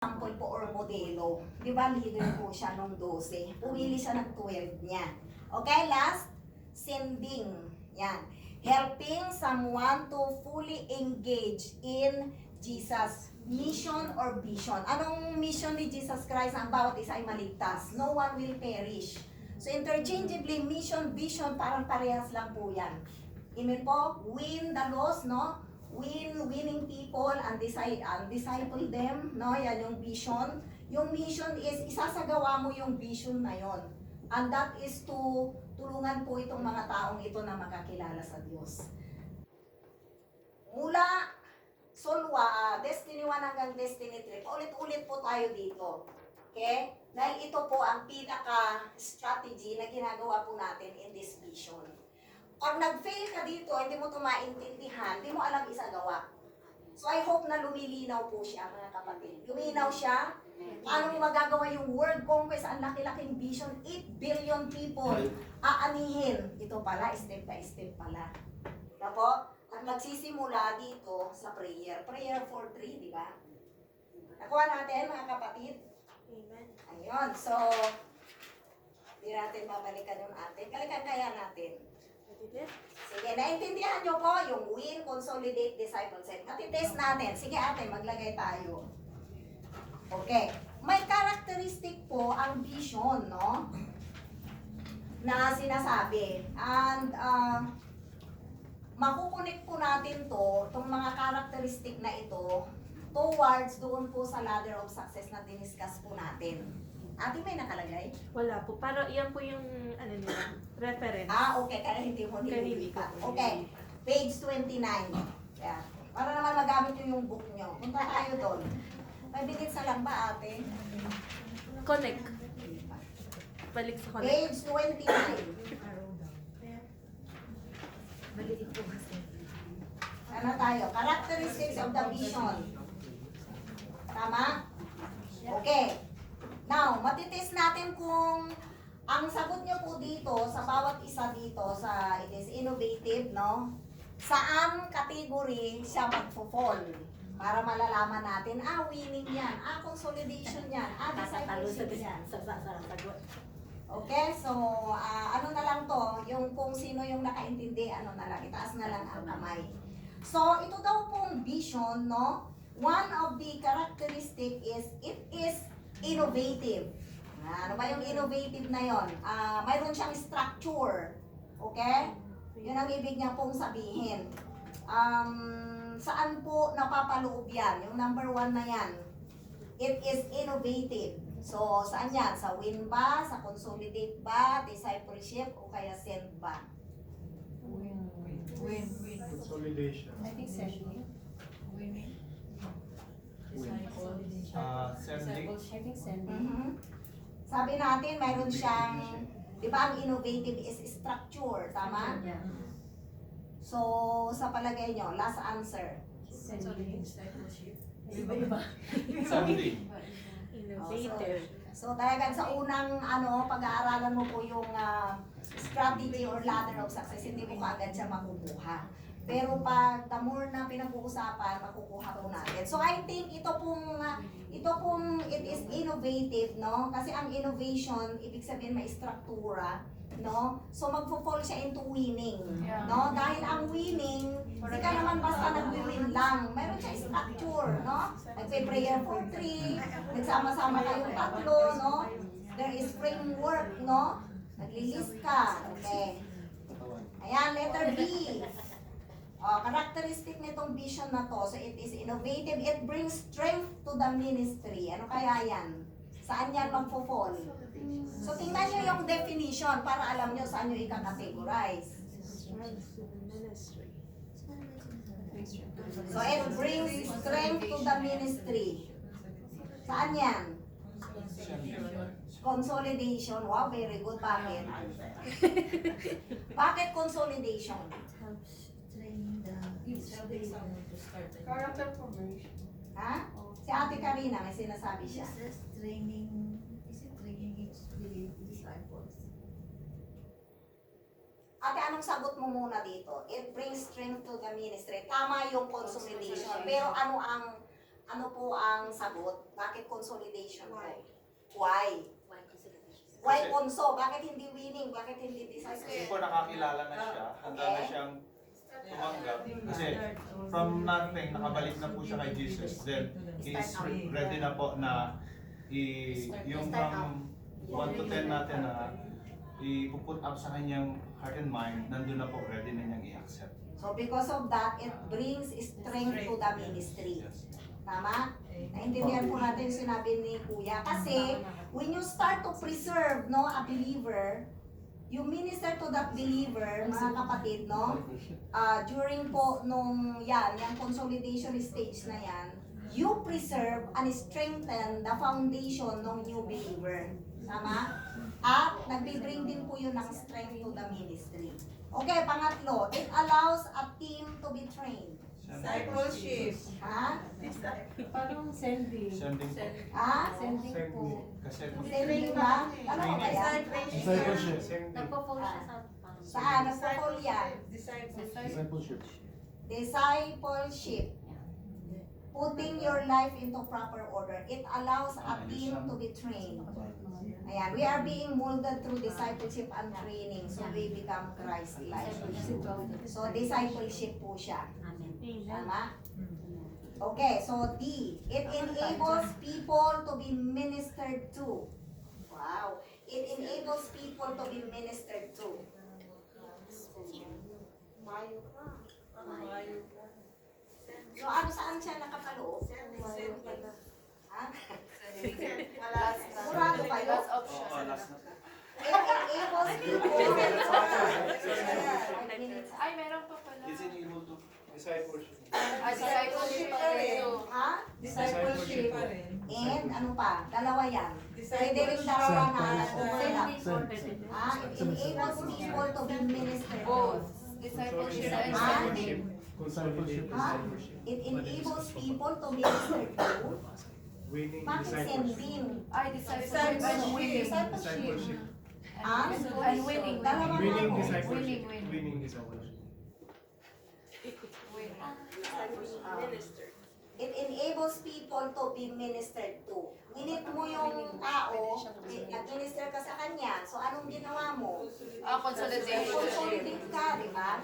sample po or modelo. Di ba, leader po siya nung 12. Pumili siya ng 12 niya. Okay, last, sending. Yan. Helping someone to fully engage in Jesus' mission or vision. Anong mission ni Jesus Christ? Ang bawat isa ay maligtas. No one will perish. So interchangeably, mission, vision, parang parehas lang po yan. Amen po? Win the lost, no? Winning people and disciple them, no? Yan yung vision. Yung mission is isasagawa mo yung vision na yon. And that is to tulungan po itong mga taong ito na makakilala sa Diyos. Mula Solwa, Destiny 1 hanggang Destiny 3, ulit-ulit po tayo dito. Okay? Dahil ito po ang pinaka-strategy na ginagawa po natin in this vision. Pag nag-fail ka dito, hindi mo ito maintindihan, hindi mo alam isagawa. So I hope na lumilinaw po siya, mga kapatid. Luminaw siya. Paano mo magagawa yung world conquest, ang laki-laking vision, 8 billion people, aanihin. Ito pala, step by step pala. Diba po? At magsisimula dito sa prayer. Prayer for 3, di ba? Nakuha natin, mga kapatid? Amen. Ayun, so, hindi natin babalikan yung atin. Kalikan kaya natin. Sige, naintindihan nyo po yung win, consolidate, disciple, send. Matitest natin. Sige ate, maglagay tayo. Okay. May characteristic po ang vision, no? Na sinasabi. And, makukunik po natin to, itong mga characteristic na ito, towards doon po sa ladder of success na diniscuss po natin. Ate, may nakalagay? Wala po. Pero iyan po yung ano nila, reference. Okay. Kaya hindi mo Hindi ko. Okay. Page 29. Yeah. Para naman magamit nyo yung book nyo. Punta tayo doon. May minutes na lang ba, ate? Connect. Balik sa connect. Page 29. Ano tayo? Characteristics of the vision. Tama? Okay. Now, matitest natin kung ang sagot nyo po dito, sa bawat isa dito, sa it is innovative, no? Saan category siya magpo-fall? Para malalaman natin, winning yan, consolidation yan, discipleship yan. Okay, so ano na lang to, yung kung sino yung nakaintindi, ano na lang, itaas na lang ang kamay. So, ito daw pong vision, no? One of the characteristic is, it is innovative. Ano ba yung innovative na yon? Mayroon siyang structure. Okay? Yun ang ibig niya pong sabihin. Saan po napapaloob yan? Yung number 1 na yan. It is innovative. So, saan yan? Sa win ba? Sa consolidate ba? Discipleship? O kaya send ba? Win. Consolidation. I think sending. Win. Sending. I think sending. Sabi natin, mayroon siyang, di ba ang innovative is structure, tama? Yeah. So, sa palagay nyo, last answer. Sending. Iba-iba. Sending. Innovative. So, talagang sa unang pag-aaralan mo po yung strategy or ladder of success, hindi mo kaagad siya makukuha. Pero pag the more na pinag-uusapan, makukuha po natin. So, I think ito pong it is innovative, no? Kasi ang innovation, ibig sabihin may struktura, no? So, magpo-fall siya into winning, no? Dahil ang winning, hindi ka naman basta nag-win lang. Meron siya structure, no? Nagpe-prayer for 3, nagsama-sama kayong tatlo, no? There is framework, no? Naglilist ka, okay? Ayan, letter B. Characteristic nitong vision na to, so it is innovative, it brings strength to the ministry. Ano kaya yan? Saan yan magpo-fall? So tingnan nyo yung definition para alam nyo saan nyo i-categorize. So it brings strength to the ministry. Saan yan? Consolidation. Wow, very good. Bakit? Bakit consolidation? Character formation. Ha? Si Ate Karina, may sinasabi siya. Training, is it training each disciples? Ate, anong sagot mo muna dito? It brings strength to the ministry. Tama yung consolidation. Pero ano ang Ano po ang sagot? Bakit consolidation po? Why? Why conso? Bakit hindi winning? Bakit hindi Kasi decisive? po nakakilala na siya, handa na siyang tumanggap. Kasi from nothing, nakabalik na po siya kay Jesus. Then, he is ready na po na yung from 1 to 10 natin na i-put up sa kanyang heart and mind, nandun na po, ready na niyang i-accept. So because of that, it brings strength to the ministry. Yes. Tama? Naintindihan po natin yung sinabi ni Kuya. Kasi, when you start to preserve a believer, you minister to that believer, mga kapatid, during po nung yung consolidation stage na yan, you preserve and strengthen the foundation ng new believer. Tama? At nagbe-bring din po yun ng strength to the ministry. Okay, pangatlo, it allows a team to be trained. Discipleship. Ha? Parang sending. Sending po. Ha? Sending po. Kasi Sending ba? Ano ba yan? Discipleship. Nagpo-phone siya sa Saan? Nagpo-call yan? Discipleship. Discipleship. Putting your life into proper order. It allows a team to be trained. Ayan, we are being molded through discipleship and training so we become Christ-like. So, discipleship po siya. Tama? Okay, so D. It enables people to be ministered to. Wow. It enables people to be ministered to. So, saan siya nakapaloob? Ha? Sigurado kayo? Oo, last na. It enables people. 5 minutes. Ay, meron pa pala. Is it able to? Discipleship. Discipleship pa rin. Ha? Discipleship. And ano pa? Dalawa yan. Pwede rin dalawa na set up. It enables people to be ministered. both. Discipleship and Ah? sending. Discipleship. Ha? It enables people to minister to. Winning Bakit discipleship. sending? Ay, discipleship and winning. Discipleship. Ha? And winning. Dalawa Winning na. discipleship. Winning. Winning discipleship. It enables people to be ministered to. Minute mo yung tao, nag-minister ka sa kanya. So, anong ginawa mo? Consolidation. Consolidate ka, di ba?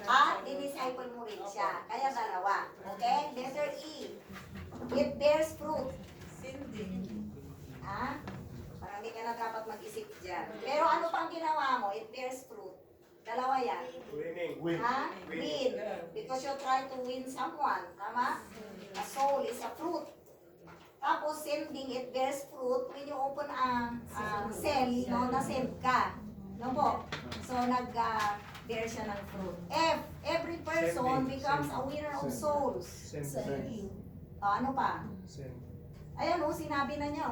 At disciple mo rin siya. Kaya dalawa. Okay? Letter E. It bears fruit. Ha? Parang hindi ka na dapat mag-isip dyan. Pero ano pang ginawa mo? It bears fruit. Dalawa yan. Winning. Ha? Win. Because you try to win someone. Tama? A soul is a fruit. Tapos sending, it bears fruit. When you open a cell, na-send ka. No po? So, nag-bear siya ng fruit. F. Every person Sending. becomes a winner of souls. Send. Ano pa? Send. Ayan sinabi na niya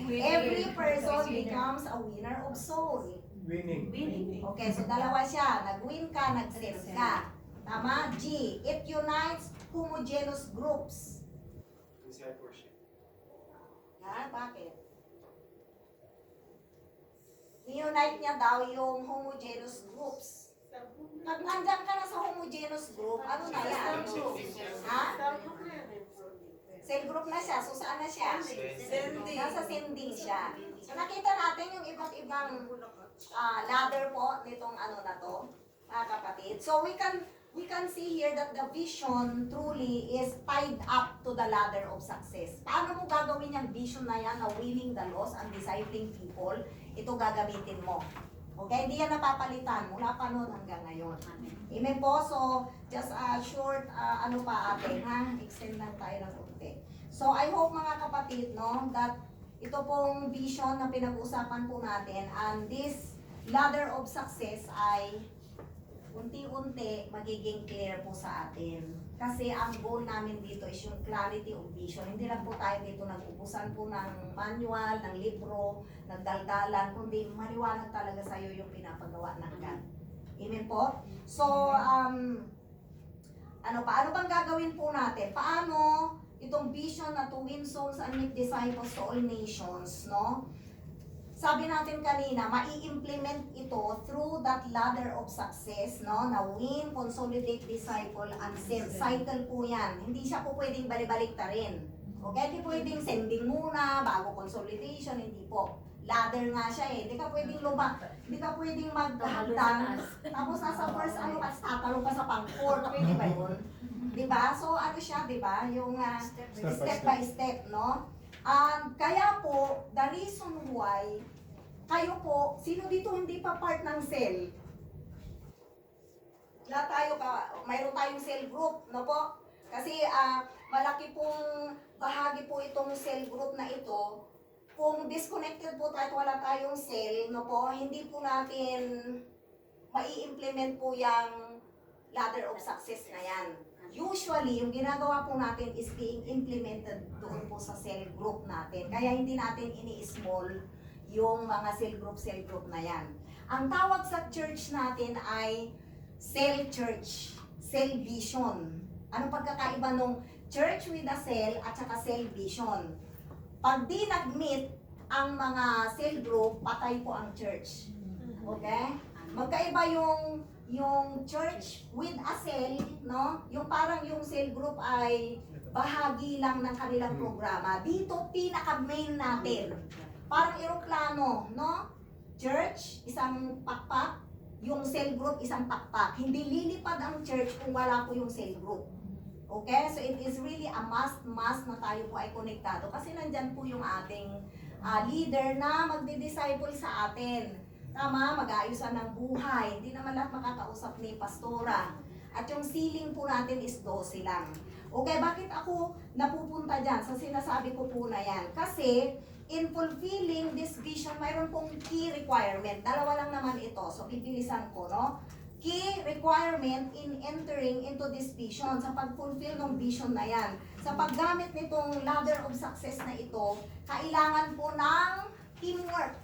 Every person becomes a winner of soul. Winning. Okay, so dalawa siya. Nag-win ka, nag-send ka. Tama? G. It unites homogeneous groups. Discipleship. Ha? Bakit? Ni-unite niya daw yung homogeneous groups. Pag nandiyan ka na sa homogeneous group, ano na yan? Ha? Cell group na siya. So saan na siya? Nasa sending siya. So nakita natin yung iba't ibang ladder po nitong na to, mga kapatid. So we can see here that the vision truly is tied up to the ladder of success. Paano mo gagawin yung vision na yan na winning the lost and discipling people? Ito gagamitin mo. Okay? Hindi yan napapalitan mula pa noon hanggang ngayon. Amen po. So, just a short, extend lang tayo ng konti. So, I hope mga kapatid, that ito pong vision na pinag-usapan po natin and this ladder of success ay unti-unti magiging clear po sa atin. Kasi ang goal namin dito is yung clarity of vision. Hindi lang po tayo dito nag-ubusan po ng manual, ng libro, nagdaldalan, kundi maliwanag talaga sa iyo yung pinapagawa ng God. Amen po? So, ano bang gagawin po natin? Paano itong vision na to win souls and make disciples to all nations, sabi natin kanina, mai-implement ito through that ladder of success, no? Na win, consolidate, disciple, and send. Cycle po yan. Hindi siya po pwedeng balik-balik ta rin. Okay? Hindi pwedeng sending muna, bago consolidation, hindi po. Ladder nga siya eh. Hindi ka pwedeng hindi ka pwedeng maghagdan, tapos nasa first ano ka, tatalong ka sa pang-fourth. Pwede ba yun? Diba? So ano siya, diba? Yung step by step, no? Kaya po, the reason why, kayo po, sino dito hindi pa part ng cell? Lahat tayo mayroon tayong cell group, no po? Kasi malaki pong bahagi po itong cell group na ito. Kung disconnected po tayo, wala tayong cell, no po, hindi po natin mai-implement po yung ladder of success na yan. Usually, yung ginagawa po natin is being implemented doon po sa cell group natin. Kaya hindi natin ini-small yung mga cell group na yan. Ang tawag sa church natin ay cell church, cell vision. Ano pagkakaiba nung church with a cell at saka cell vision? Pag di nag-meet ang mga cell group, patay po ang church. Okay? Magkaiba yung church with a cell, no? Yung parang yung cell group ay bahagi lang ng kanilang programa. Dito, pinaka-main natin. Parang eroplano, no? Church, isang pakpak. Yung cell group, isang pakpak. Hindi lilipad ang church kung wala po yung cell group. Okay? So it is really a must na tayo po ay konektado. Kasi nandyan po yung ating leader na magdi-disciple sa atin. Tama, mag-aayusan ng buhay. Hindi naman lahat makakausap ni pastora. At yung ceiling po natin is 12 lang. Okay, bakit ako napupunta dyan sa sinasabi ko po na yan? Kasi in fulfilling this vision, mayroon pong key requirement. Dalawa lang naman ito. So, bibilisan ko, no? Key requirement in entering into this vision, sa pag-fulfill ng vision na yan. Sa paggamit nitong ladder of success na ito, kailangan po ng teamwork.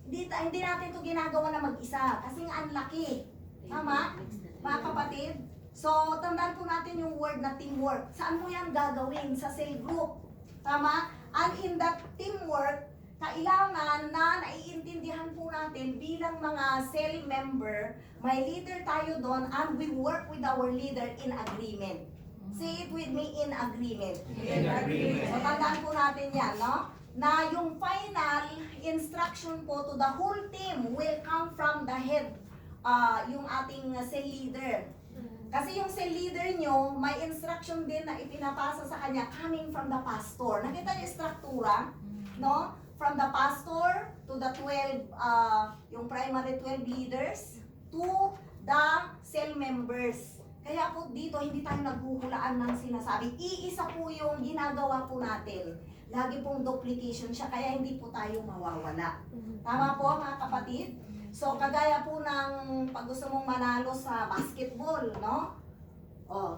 Hindi natin ito ginagawa na mag-isa kasi nga ang laki. Tama? Mga kapatid? So, tandaan po natin yung word na teamwork. Saan mo yan gagawin? Sa cell group. Tama? And in that teamwork, kailangan na naiintindihan po natin bilang mga cell member, may leader tayo doon and we work with our leader in agreement. Say it with me, in agreement. In agreement. So, tandaan po natin yan, no? Na yung final instruction po to the whole team will come from the head, yung ating cell leader. Kasi yung cell leader nyo, may instruction din na ipinapasa sa kanya coming from the pastor. Nakita niyo yung struktura, no? From the pastor to the 12, yung primary 12 leaders to the cell members. Kaya po dito, hindi tayo naghuhulaan ng sinasabi. Iisa po yung ginagawa po natin. Lagi pong duplication siya, kaya hindi po tayo mawawala. Tama po mga kapatid? So, kagaya po ng pag gusto mong manalo sa basketball, no? Oh,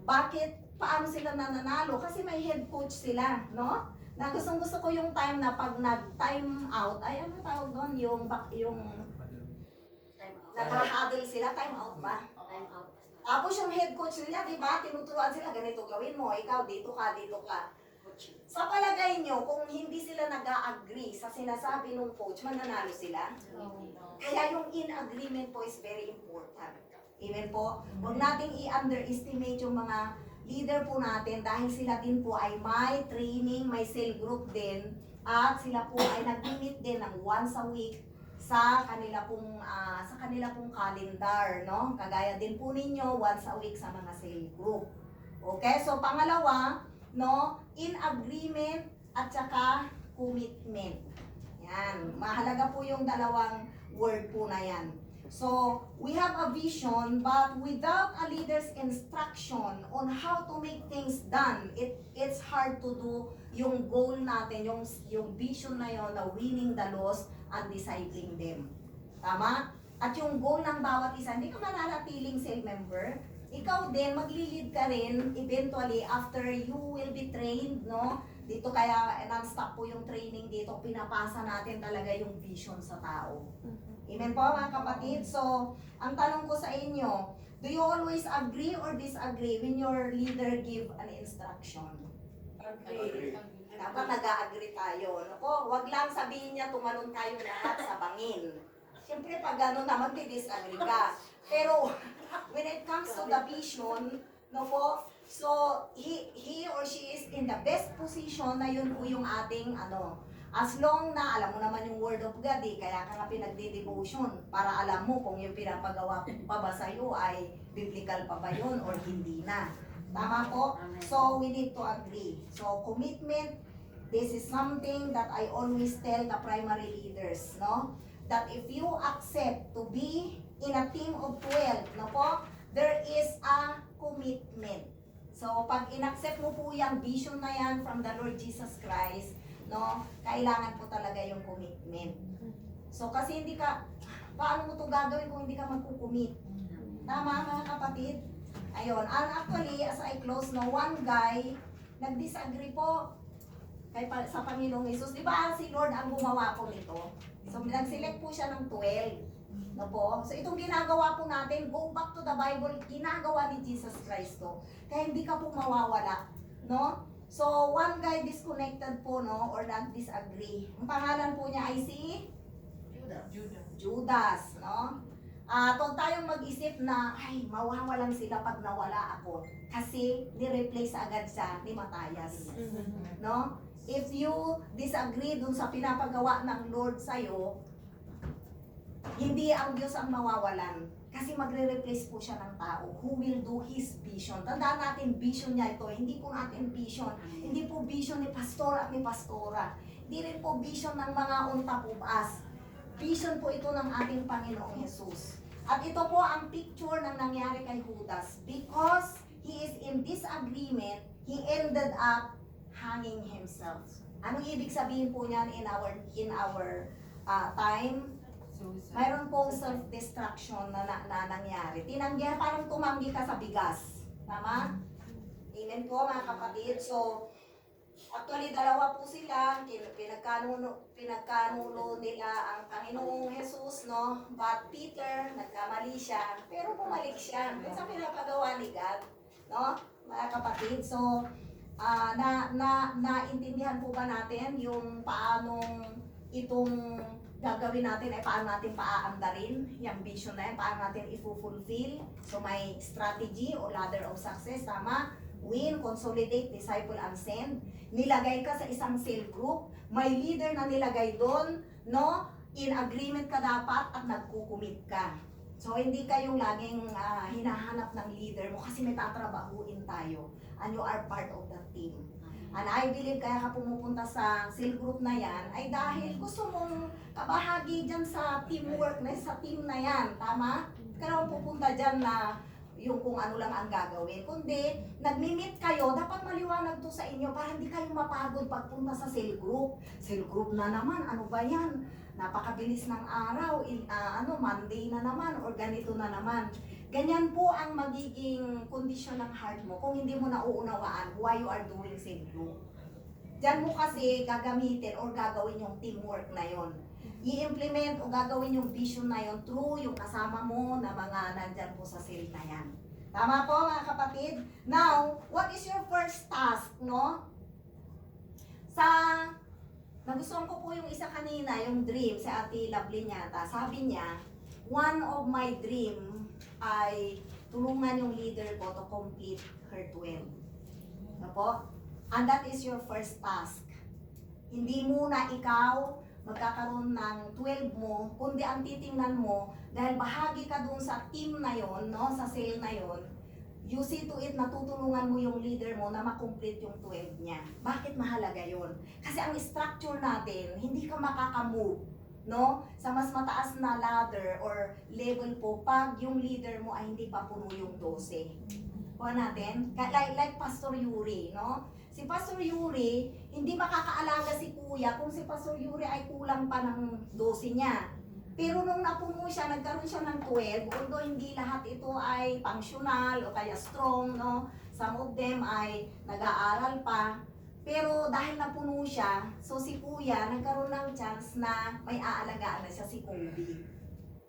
bakit? Paano sila nananalo? Kasi may head coach sila, no? Na gusto ko yung time na pag nag-time out, ay ano tawag doon? Yung nag-huddle sila, time out ba? Time out. Tapos yung head coach nila, di ba? Tinuturuan sila, ganito gawin mo, ikaw dito ka, dito ka. Sa palagay nyo, kung hindi sila nag-agree sa sinasabi ng coach, mananalo sila? Kaya yung in-agreement po is very important. Amen po? Huwag nating i-underestimate yung mga leader po natin dahil sila din po ay may training, may cell group din, at sila po ay nag-meet din ng once a week sa kanila pong calendar, no? Kagaya din po ninyo once a week sa mga cell group. Okay? So pangalawa, no, in agreement at saka commitment. Yan, mahalaga po yung dalawang word po na yan. So, we have a vision, but without a leader's instruction on how to make things done, it's hard to do yung goal natin, yung vision na yon na winning the lost and discipling them. Tama? At yung goal ng bawat isa, hindi ka mananatiling cell member, ikaw din, magli-lead ka rin eventually after you will be trained, no? Dito kaya non-stop po yung training dito, pinapasa natin talaga yung vision sa tao. Amen po mga kapatid? So, ang tanong ko sa inyo, do you always agree or disagree when your leader give an instruction? Agree. Tama Dapat nag-agree tayo. Nako, wag lang sabihin niya tumalon tayo lahat sa bangin. Siyempre, pag gano'n na, magdi-disagree ka. Pero, when it comes to the vision, no po, so, he or she is in the best position na yun po yung ating, as long na, alam mo naman yung word of God, kaya ka nga pinagdi-devotion, para alam mo kung yung pinapagawa pa ba sa'yo ay biblical pa ba yun or hindi na. Tama po? So, we need to agree. So, commitment, this is something that I always tell the primary leaders, no? That if you accept to be in a team of 12, no po, there is a commitment. So, pag inaccept mo po yung vision na yan from the Lord Jesus Christ, no, kailangan po talaga yung commitment. So, kasi hindi ka, paano mo to gagawin kung hindi ka magkukumit? Tama, mga kapatid? Ayun, and actually, as I close, no, one guy, nag-disagree po sa Panginoong Jesus. Di ba si Lord ang gumawa po nito? So, nag-select po siya ng 12. No po? So, itong ginagawa po natin, go back to the Bible, ginagawa ni Jesus Christ to. Kaya hindi ka po mawawala. No? So, one guy disconnected po, no? Or not-disagree. Ang pangalan po niya ay si? Judas. No? Huwag tayong mag-isip na, ay, mawawalan sila pag nawala ako. Kasi, ni-replace agad siya ni Matthias. No? If you disagree dun sa pinapagawa ng Lord sa'yo, hindi ang Diyos ang mawawalan. Kasi magre-replace po siya ng tao who will do His vision. Tandaan natin, vision niya ito. Hindi po natin vision. Hindi po vision ni pastor at ni pastora. Hindi rin po vision ng mga on top of us. Vision po ito ng ating Panginoong Jesus. At ito po ang picture ng nangyari kay Judas. Because he is in disagreement, he ended up hanging himself. Anong ibig sabihin po niyan in our time? Mayroon pong self-destruction na nangyari. Tinanggihan, parang tumanggi ka sa bigas. Tama? Amen po mga kapatid. So, actually dalawa po sila. Pinagkanulo nila ang Panginoong Jesus, no? But Peter, nagkamali siya. Pero bumalik siya. Sa pinapagawa ni God. No? Mga kapatid. So, naintindihan po ba natin yung paanong itong gagawin natin ay paano natin paaandarin yung vision na yan, paano natin i-fulfill. So may strategy o ladder of success, tama? Win, consolidate, disciple, and send. Nilagay ka sa isang cell group, may leader na nilagay doon, no? In agreement ka dapat at nagkukumit ka. So hindi kayong laging hinahanap ng leader mo kasi may tatrabahuin tayo and you are part of the team. And I believe kaya ka pumupunta sa cell group na yan ay dahil gusto mong kabahagi dyan sa teamwork na sa team na yan. Tama? Kaya naman pupunta dyan na yung kung ano lang ang gagawin. Kundi, nagmi-meet kayo, dapat maliwanag to sa inyo para hindi kayo mapagod pagpunta sa cell group. Cell group na naman, ano ba yan? Napakabilis ng araw, Monday na naman or ganito na naman. Ganyan po ang magiging kondisyon ng heart mo kung hindi mo nauunawaan why you are doing cell group. Diyan mo kasi gagamitin or gagawin yung teamwork na yon. I-implement o gagawin yung vision na yon through yung kasama mo na mga nandyan po sa cell na yan. Tama po mga kapatid? Now, what is your first task, no? Nagustuhan ko po yung isa kanina, yung dream, si Ate Lovely Nyata. Sabi niya, one of my dream ay tulungan yung leader ko to complete her 12. Ano po? And that is your first task. Hindi muna ikaw magkakaroon ng 12 mo, kundi ang titingnan mo, dahil bahagi ka dun sa team na yon, no? Sa cell na yon, you see to it na tutulungan mo yung leader mo na makomplete yung 12 niya. Bakit mahalaga yon? Kasi ang structure natin, hindi ka makakamove, no? Sa mas mataas na ladder or level po, pag yung leader mo ay hindi pa puno yung 12. Kuha natin, like Pastor Yuri, no? Si Pastor Yuri, hindi makakaalaga si Kuya kung si Pastor Yuri ay kulang pa ng 12 niya. Pero nung napuno siya, nagkaroon siya ng 12, although hindi lahat ito ay functional o kaya strong, no? Some of them ay nag-aaral pa. Pero dahil napuno siya, so si Kuya nagkaroon ng chance na may aalagaan na siya si Kobe.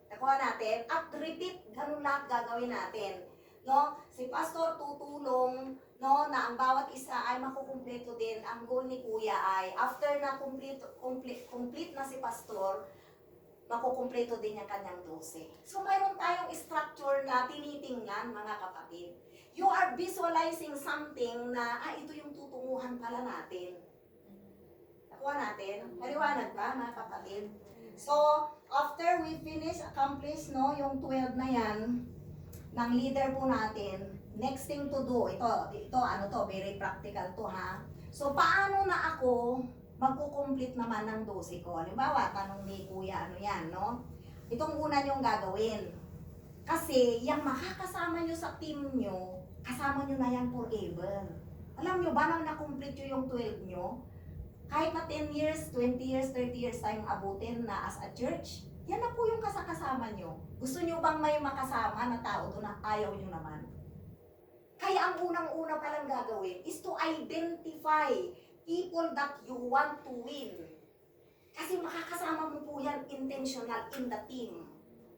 Nakuha natin, at repeat, ganun lahat gagawin natin. No? Si Pastor tutulong no, na ang bawat isa ay makukumpleto din. Ang goal ni Kuya ay after na complete na si Pastor, makukumpleto din yung kanyang 12. So mayroon tayong structure na tinitingnan, mga kapatid. You are visualizing something na, ito yung tutunguhan pala natin. Nakuha natin? Maliwanag ba, mga kapatid? So, after we finish, accomplish, no, yung 12 na yan, ng leader po natin, next thing to do, ito, ano to, very practical to, ha? So, paano na ako magkukomplete naman ng 12 ko? Halimbawa, tanong ni Kuya, ano yan, no? Itong una niyong gagawin. Kasi, yung makakasama nyo sa team nyo, kasama nyo na yan forever. Alam nyo ba na na-complete nyo yung 12 nyo? Kahit na 10 years, 20 years, 30 years tayong abutin na as a church, yan na po yung kasama nyo. Gusto nyo bang may makasama na tao doon na ayaw nyo naman? Kaya ang unang-una palang gagawin is to identify people that you want to win. Kasi makakasama mo po yan intentional in the team.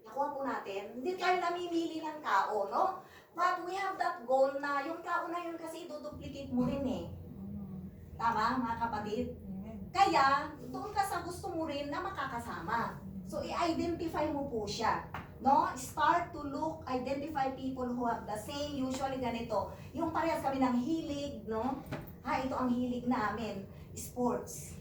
Nakuha po natin, hindi tayo namimili ng tao, no? But we have that goal na yung tao na yun kasi duduplicate mo rin eh. Tama, mga kapatid? Kaya, doon ka sa gusto mo rin na makakasama. So, i-identify mo po siya. No? Start to look, identify people who have the same, usually ganito. Yung parehas kami ng hilig, no? Ito ang hilig namin, sports.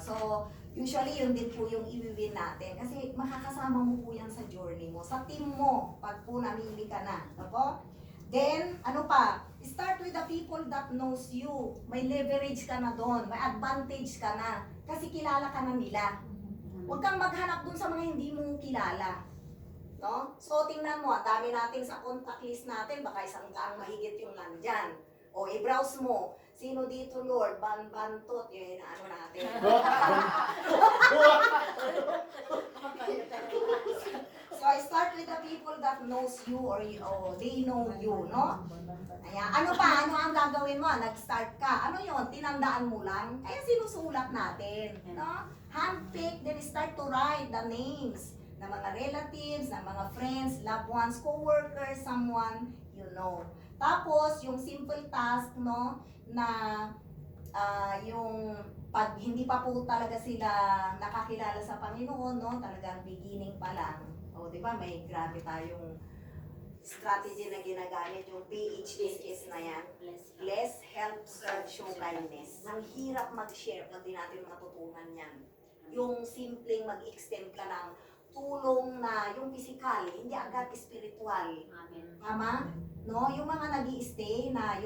So, usually yun din po yung i-win natin. Kasi makakasama mo po yan sa journey mo, sa team mo, pag po namili ka na. Opo? Then, ano pa? Start with the people that knows you. May leverage ka na doon, may advantage ka na. Kasi kilala ka na nila. Huwag kang maghanap dun sa mga hindi mo kilala. No? So, tingnan mo, ang dami natin sa contact list natin, baka 100 mahigit yung nandyan. O, i-browse mo. Sino dito, Lord? Bantot. Yun, ano natin. So, I start with the people that knows you or they know you, no? Ayan. Ano pa? Ano ang gagawin mo? Nag-start ka. Ano yon? Tinandaan mo lang? Kaya sinusulat natin, no? Handpick, then start to write the names ng mga relatives, ng mga friends, loved ones, co-workers, someone you know. Tapos, yung simple task, no, na yung pag hindi pa po talaga sila nakakilala sa Panginoon, no, talagang beginning pa lang. O, di ba, may grabe tayong strategy na ginagamit, yung PHSS na yan. Bless, help, serve, show kindness. Ang hirap mag-share pag di natin matutunan yan. Yung simpleng mag-extend ka ng tulong na yung physical, hindi agad spiritual. Tama? No? Yung mga nag-i-stay na